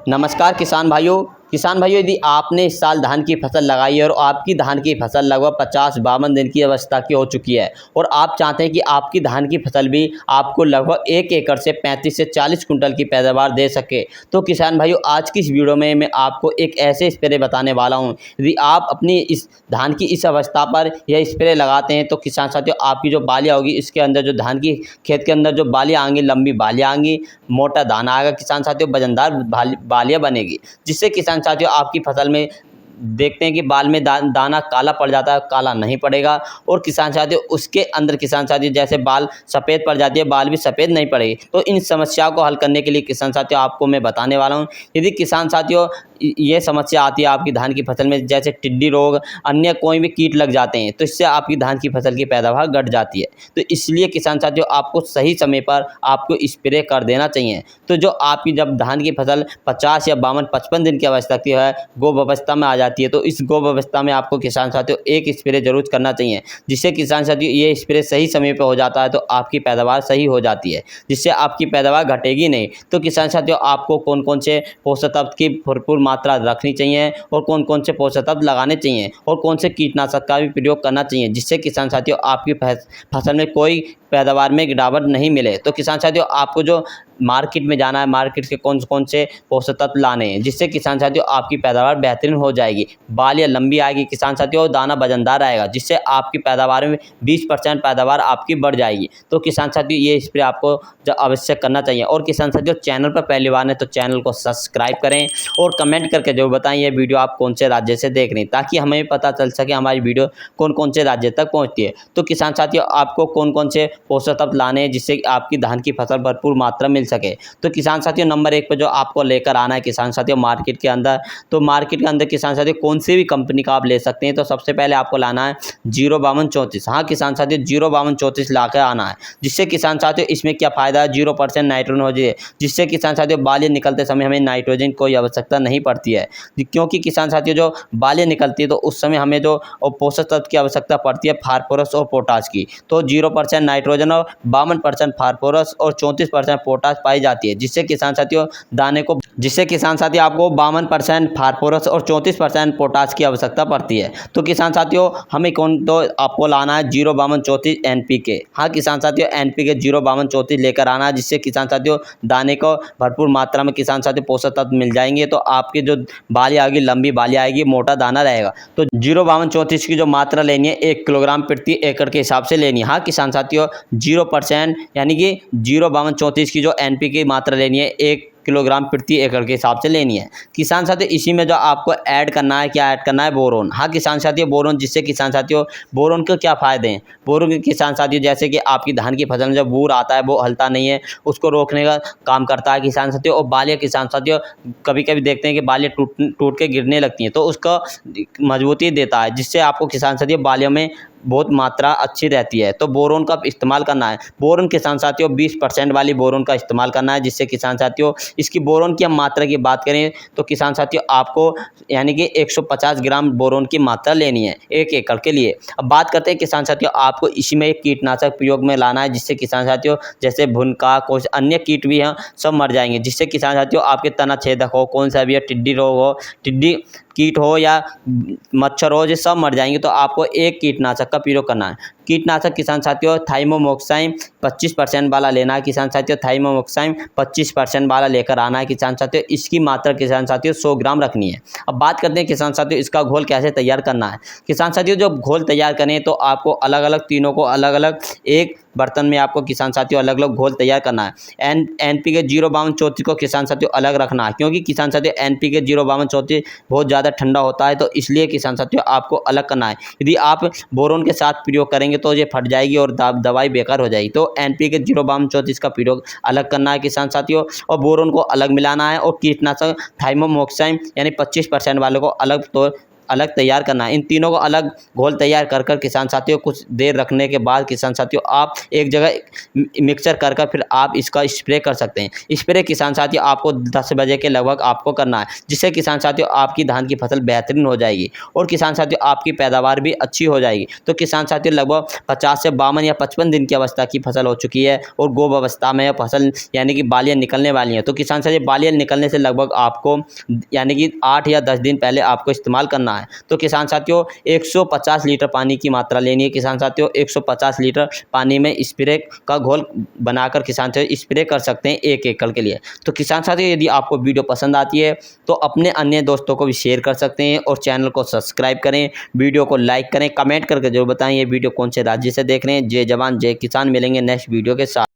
नमस्कार किसान भाइयों यदि आपने इस साल धान की फसल लगाई है और आपकी धान की फसल लगभग 50-52 दिन की अवस्था की हो चुकी है और आप चाहते हैं कि आपकी धान की फसल भी आपको लगभग 1 एकड़ से 35 से 40 कुंटल की पैदावार दे सके, तो किसान भाइयों आज की इस वीडियो में मैं आपको एक ऐसे स्प्रे बताने वाला हूं। यदि आप अपनी इस धान की इस अवस्था पर यह स्प्रे लगाते हैं तो किसान साथियों आपकी जो बालियाँ होगी, इसके अंदर जो धान की खेत के अंदर जो बालियाँ आएंगी, लंबी बालियाँ आएंगी, मोटा दाना आएगा किसान साथियों, वजनदार बालियाँ बनेगी, जिससे किसान साथियों आपकी फसल में देखते हैं कि बाल में दाना काला पड़ जाता है, काला नहीं पड़ेगा। और किसान साथियों उसके अंदर किसान साथियों जैसे बाल सफ़ेद पड़ जाती है, बाल भी सफ़ेद नहीं पड़ेगी। तो इन समस्याओं को हल करने के लिए किसान साथियों आपको मैं बताने वाला हूं। यदि किसान साथियों ये समस्या आती है आपकी धान की फसल में, जैसे टिड्डी रोग, अन्य कोई भी कीट लग जाते हैं, तो इससे आपकी धान की फसल की पैदावार घट जाती है। तो इसलिए किसान साथियों आपको सही समय पर आपको स्प्रे कर देना चाहिए। तो जो आपकी जब धान की फसल 50 या 52-55 दिन की अवस्था की है, गोब अवस्था में आ जाती है, तो इस गोब अवस्था में आपको किसान साथियों एक स्प्रे जरूर करना चाहिए, जिससे किसान साथियों ये स्प्रे सही समय पर हो जाता है तो आपकी पैदावार सही हो जाती है, जिससे आपकी पैदावार घटेगी नहीं। तो किसान साथियों आपको कौन कौन से पोषक तत्व की भरपूर मात्रा रखनी चाहिए और कौन कौन से पोषक तत्व लगाने चाहिए और कौन से कीटनाशक का भी प्रयोग करना चाहिए, जिससे किसान साथियों आपकी फसल में कोई पैदावार में गिरावट नहीं मिले। तो किसान साथियों आपको जो मार्केट में जाना है, मार्केट के कौन कौन से पोषक तत्व लाने हैं, जिससे किसान साथियों आपकी पैदावार बेहतरीन हो जाएगी, बालियाँ लंबी आएगी किसान साथियों, और दाना वजनदार आएगा, जिससे आपकी पैदावार में 20% पैदावार आपकी बढ़ जाएगी। तो किसान साथियों ये स्प्रे आपको अवश्य करना चाहिए। और किसान साथियों चैनल पर पहली बार है तो चैनल को सब्सक्राइब करें और कमेंट करके जरूर बताएं ये वीडियो आप कौन से राज्य से देख रहे हैं, ताकि हमें पता चल सके हमारी वीडियो कौन कौन से राज्य तक पहुंचती है। तो किसान साथियों आपको कौन कौन से पोषक तत्व लाने हैं जिससे आपकी धान की फसल भरपूर मात्रा मिल सके। तो किसान साथियों नंबर 1 पर जो आपको लेकर आना है किसान साथियों मार्केट के अंदर, तो मार्केट के अंदर किसान साथियों कौन सी भी कंपनी का आप ले सकते हैं। तो सबसे पहले आपको लाना है 05234। हाँ किसान साथियों 05234 ला कर आना है, जिससे किसान साथियों इसमें क्या फ़ायदा है, 0% नाइट्रोजन हो जाए, जिससे किसान साथियों बालियाँ निकलते समय हमें नाइट्रोजन कोई आवश्यकता नहीं पड़ती है, क्योंकि किसान साथियों जो बालियाँ निकलती है तो उस समय हमें जो पोषक तत्व की आवश्यकता पड़ती है फास्फोरस और पोटाश की। तो 0% नाइट्रोजन और 52% फास्फोरस और 34% पोटाश पाई जाती है, जिससे किसान साथियों आपको 52% फास्फोरस और 34% पोटाश की आवश्यकता पड़ती है। तो किसान साथियों हमें तो आपको लाना है 05234 NPK। हाँ किसान साथियों NPK 05234 लेकर आना है, जिससे किसान साथियों दाने को भरपूर मात्रा में किसान साथियों पोषक तत्व मिल जाएंगे, तो आपकी जो बालियाँ आएगी, लंबी बालियाँ आएगी, मोटा दाना रहेगा। तो 05234 की जो मात्रा लेनी है 1 किलोग्राम प्रति एकड़ के हिसाब से लेनी है। हाँ किसान साथियों 0% यानी कि 05234 की जो NPK मात्रा लेनी है 1 किलोग्राम प्रति एकड़ के हिसाब से लेनी है। किसान साथियों इसी में जो आपको ऐड करना है, क्या ऐड करना है, बोरोन। हाँ किसान साथियों बोरोन, जिससे किसान साथियों बोरोन के क्या फ़ायदे हैं। बोरोन के किसान साथियों जैसे कि आपकी धान की फसल में जब बूर आता है वो हलता नहीं है, उसको रोकने का काम करता है किसान साथियों। और बालियाँ किसान साथियों कभी कभी देखते हैं कि बालियाँ टूट के गिरने लगती हैं, तो उसको मजबूती देता है, जिससे आपको किसान साथियों बालियों में बहुत मात्रा अच्छी रहती है। तो बोरोन का इस्तेमाल करना है। बोरोन किसान साथियों 20% वाली बोरोन का इस्तेमाल करना है, जिससे किसान साथियों इसकी बोरोन की हम मात्रा की बात करें तो किसान साथियों आपको यानी कि 150 ग्राम बोरोन की मात्रा लेनी है 1 एकड़ के लिए। अब बात करते हैं किसान साथियों आपको इसी में एक कीटनाशक प्रयोग में लाना है, जिससे किसान साथियों जैसे भुनका, कुछ अन्य कीट भी हैं सब मर जाएंगे, जिससे किसान साथियों आपके तना छेदक हो, कौन सा भी है, टिड्डी रोग हो, टिड्डी कीट हो या मच्छर हो, ये सब मर जाएंगे। तो आपको एक कीटनाशक का प्रयोग करना है। कीटनाशक किसान साथियों थाइमोमोक्साइम 25% वाला लेना है किसान साथियों, थाइमोमोक्साइम 25% वाला लेकर आना है किसान साथियों। इसकी मात्रा किसान साथियों 100 ग्राम रखनी है। अब बात करते हैं किसान साथियों इसका घोल कैसे तैयार करना है। किसान साथियों जब घोल तैयार करें तो आपको अलग अलग तीनों को अलग अलग एक बर्तन में आपको किसान साथियों अलग अलग घोल तैयार करना है। NPK 05234 को किसान साथियों अलग रखना है, क्योंकि किसान साथियों NPK 05234 बहुत ज़्यादा ठंडा होता है, तो इसलिए किसान साथियों आपको अलग करना है। यदि आप बोरोन के साथ प्रयोग करेंगे तो ये फट जाएगी और दवाई बेकार हो जाएगी। तो NPK 05234 का प्रयोग अलग करना है किसान साथियों, और बोरोन को अलग मिलाना है, और कीटनाशक थाइमोमोक्साइम यानी 25% वाले को अलग तो अलग तैयार करना है। इन तीनों को अलग घोल तैयार कर कर किसान साथियों कुछ देर रखने के बाद किसान साथियों आप एक जगह मिक्सचर कर कर फिर आप इसका स्प्रे कर सकते हैं। स्प्रे किसान साथियों आपको 10 बजे के लगभग आपको करना है, जिससे किसान साथियों आपकी धान की फसल बेहतरीन हो जाएगी और किसान साथियों आपकी पैदावार भी अच्छी हो जाएगी। तो किसान साथियों लगभग 50 से 52 या 55 दिन की अवस्था की फसल हो चुकी है और गोब अवस्था में फसल यानी कि बालियाँ निकलने वाली हैं। तो किसान साथियों बालियाँ निकलने से लगभग आपको यानी कि 8 या 10 दिन पहले आपको इस्तेमाल करना है। तो किसान साथियों 150 लीटर पानी की मात्रा लेनी है। किसान साथियों 150 लीटर पानी में स्प्रे का घोल बनाकर किसान साथियों स्प्रे कर सकते हैं 1 एकड़ के लिए। तो किसान साथियों यदि आपको वीडियो पसंद आती है तो अपने अन्य दोस्तों को भी शेयर कर सकते हैं और चैनल को सब्सक्राइब करें, वीडियो को लाइक करें, कमेंट करके जो बताएं ये वीडियो कौन से राज्य से देख रहे हैं। जय जवान जय किसान। मिलेंगे नेक्स्ट वीडियो के साथ।